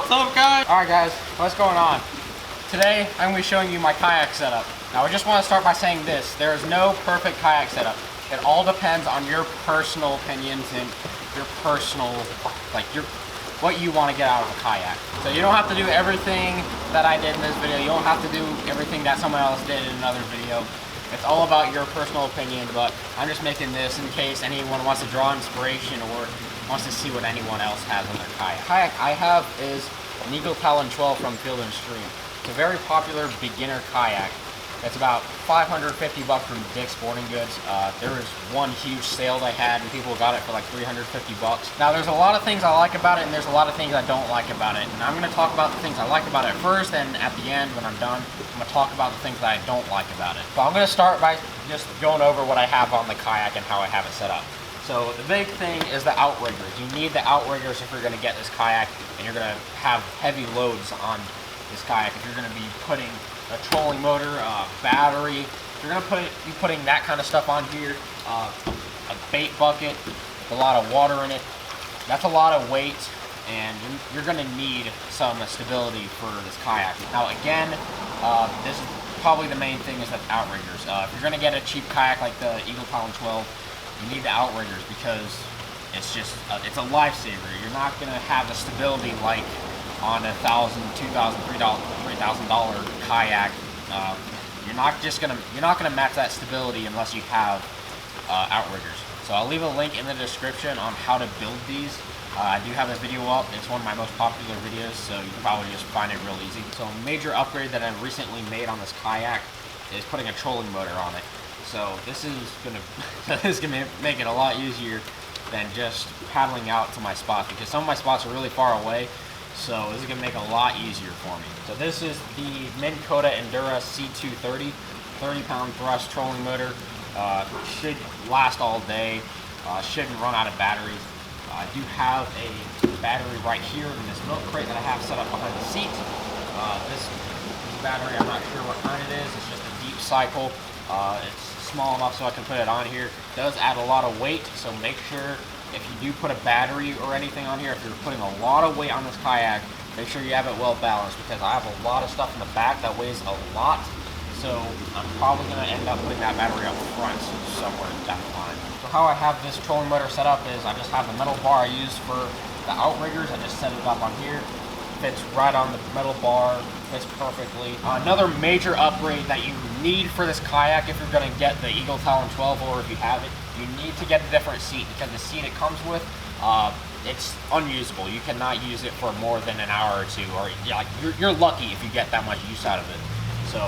What's up, guys? Alright guys, what's going on? Today, I'm going to be showing you my kayak setup. Now, I just want to start by saying this. There is no perfect kayak setup. It all depends on your personal opinions and your personal, what you want to get out of a kayak. So you don't have to do everything that I did in this video. You don't have to do everything that someone else did in another video. It's all about your personal opinion, but I'm just making this in case anyone wants to draw inspiration or wants to see what anyone else has on their kayak. The kayak I have is an Eagle Talon 12 from Field & Stream. It's a very popular beginner kayak. It's about $550 from Dick's Sporting Goods. There was one huge sale they had and people got it for like $350. Now there's a lot of things I like about it and there's a lot of things I don't like about it. And I'm going to talk about the things I like about it first, and at the end when I'm done, I'm going to talk about the things that I don't like about it. So I'm going to start by just going over what I have on the kayak and how I have it set up. So the big thing is the Outriggers. You need the Outriggers if you're going to get this kayak and you're going to have heavy loads on this kayak. If you're going to be putting a trolling motor, a battery, you're going to be putting that kind of stuff on here, a bait bucket with a lot of water in it. That's a lot of weight, and you're going to need some stability for this kayak. Now again, this is probably the main thing is the Outriggers. If you're going to get a cheap kayak like the Eagle Talon 12, you need the Outriggers because it's just it's a lifesaver. You're not going to have the stability like on a $1,000, $2,000, $3,000 kayak. You're not gonna match that stability unless you have Outriggers. So I'll leave a link in the description on how to build these. I do have this video up. It's one of my most popular videos, so you can probably just find it real easy. So a major upgrade that I've recently made on this kayak is putting a trolling motor on it. So this is gonna make it a lot easier than just paddling out to my spots, because some of my spots are really far away. So this is going to make it a lot easier for me. So this is the Minn Kota Endura C230, 30-pound thrust trolling motor. Should last all day, shouldn't run out of batteries. I do have a battery right here in this milk crate that I have set up behind the seat. This battery, I'm not sure what kind it is. It's just a deep cycle. It's small enough so I can put it on here. It does add a lot of weight, so make sure if you do put a battery or anything on here, if you're putting a lot of weight on this kayak, make sure you have it well balanced, because I have a lot of stuff in the back that weighs a lot. So I'm probably going to end up putting that battery up front somewhere down the line. So how I have this trolling motor set up is I just have the metal bar I use for the Outriggers. I just set it up on here. Fits right on the metal bar, fits perfectly. Another major upgrade that you need for this kayak if you're going to get the Eagle Talon 12, or if you have it, you need to get a different seat, because the seat it comes with, it's unusable. You cannot use it for more than an hour or two, or you're lucky if you get that much use out of it. So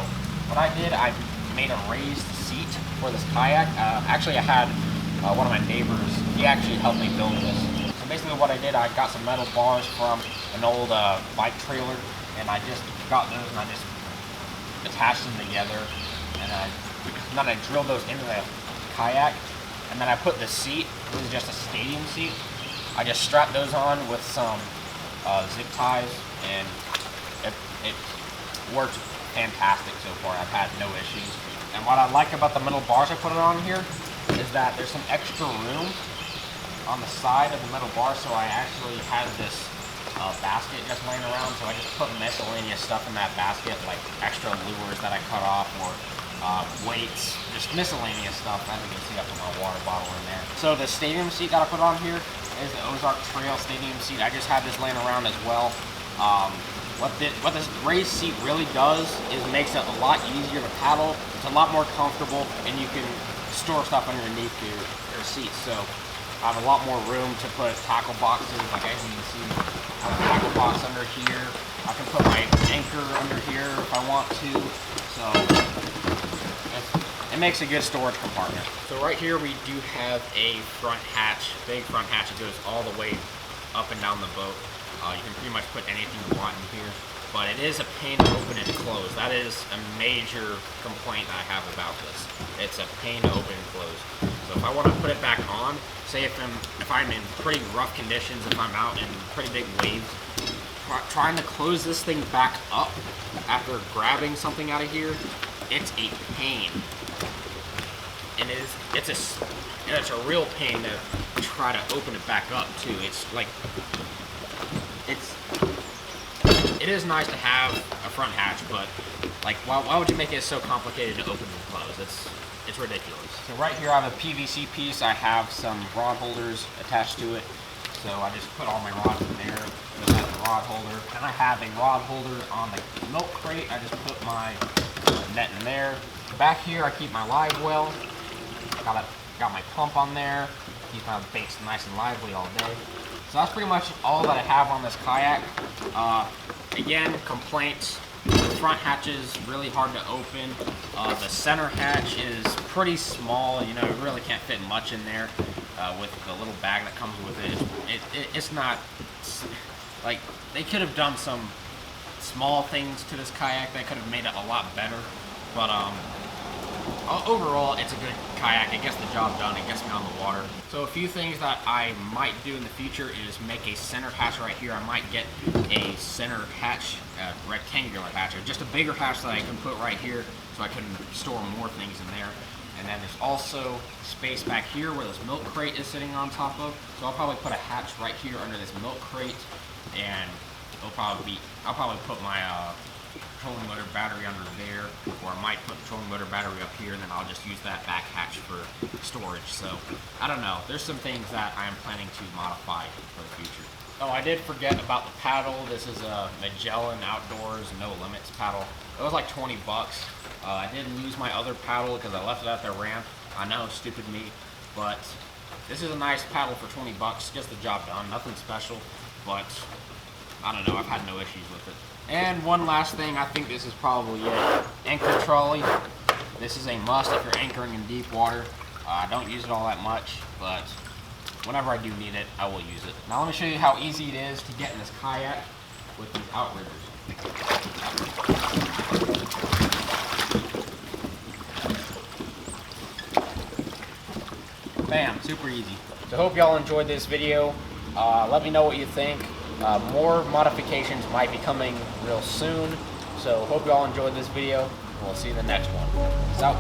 what I did, I made a raised seat for this kayak. Actually, I had one of my neighbors, he actually helped me build this. So basically what I did, I got some metal bars from an old bike trailer, and I just got those and I just attached them together, and then I drilled those into the kayak. And then I put the seat, this is just a stadium seat, I just strapped those on with some zip ties, and it works fantastic so far. I've had no issues. And what I like about the metal bars I put it on here is that there's some extra room on the side of the metal bar, so I actually had this basket just laying around, so I just put miscellaneous stuff in that basket, like extra lures that I cut off, or weights, just miscellaneous stuff. As you can see, I put my water bottle in there. So the stadium seat that I put on here is the Ozark Trail stadium seat. I just have this laying around as well. What this raised seat really does is makes it a lot easier to paddle. It's a lot more comfortable, and you can store stuff underneath your seat. So I have a lot more room to put tackle boxes. Like as you can see, I have a tackle box under here. I can put my anchor under here if I want to. So it makes a good storage compartment. So right here we do have a front hatch, big front hatch that goes all the way up and down the boat. You can pretty much put anything you want in here, but it is a pain to open and close. That is a major complaint I have about this. It's a pain to open and close. So if I want to put it back on, say if I'm in pretty rough conditions, if I'm out in pretty big waves, trying to close this thing back up after grabbing something out of here, it's a pain. And it's a real pain to try to open it back up too. It's like it is nice to have a front hatch, but like, why would you make it so complicated to open and close? It's ridiculous. So right here I have a PVC piece. I have some rod holders attached to it. So I just put all my rods in there, put that in the rod holder. And I have a rod holder on the milk crate. I just put my net in there. Back here I keep my live well. Got my pump on there. Keep my baits nice and lively all day. So that's pretty much all that I have on this kayak. Again, complaints. The front hatch is really hard to open. The center hatch is pretty small. You know, you really can't fit much in there with the little bag that comes with it. It's not, like, they could have done some small things to this kayak that could have made it a lot better. But overall, it's a good kayak. It gets the job done. It gets me on the water. So a few things that I might do in the future is make a center hatch right here. I might get a center hatch, rectangular hatch, or just a bigger hatch that I can put right here so I can store more things in there. And then there's also space back here where this milk crate is sitting on top of. So I'll probably put a hatch right here under this milk crate, and I'll probably put my trolling motor battery under there, or I might put the trolling motor battery up here, and then I'll just use that back hatch for storage. So I don't know, there's some things that I am planning to modify for the future. Oh, I did forget about the paddle. This is a Magellan Outdoors No Limits paddle. It was like 20 bucks. I did lose my other paddle because I left it at the ramp. I know, stupid me, but this is a nice paddle for 20 bucks. Gets the job done, nothing special, but I don't know, I've had no issues with it. And one last thing, I think this is probably it. Anchor trolley. This is a must if you're anchoring in deep water. I don't use it all that much, but whenever I do need it, I will use it. Now let me show you how easy it is to get in this kayak with these Outriggers. Bam, super easy. So I hope y'all enjoyed this video. Let me know what you think. More modifications might be coming real soon. So hope y'all enjoyed this video. We'll see you in the next one. Peace out.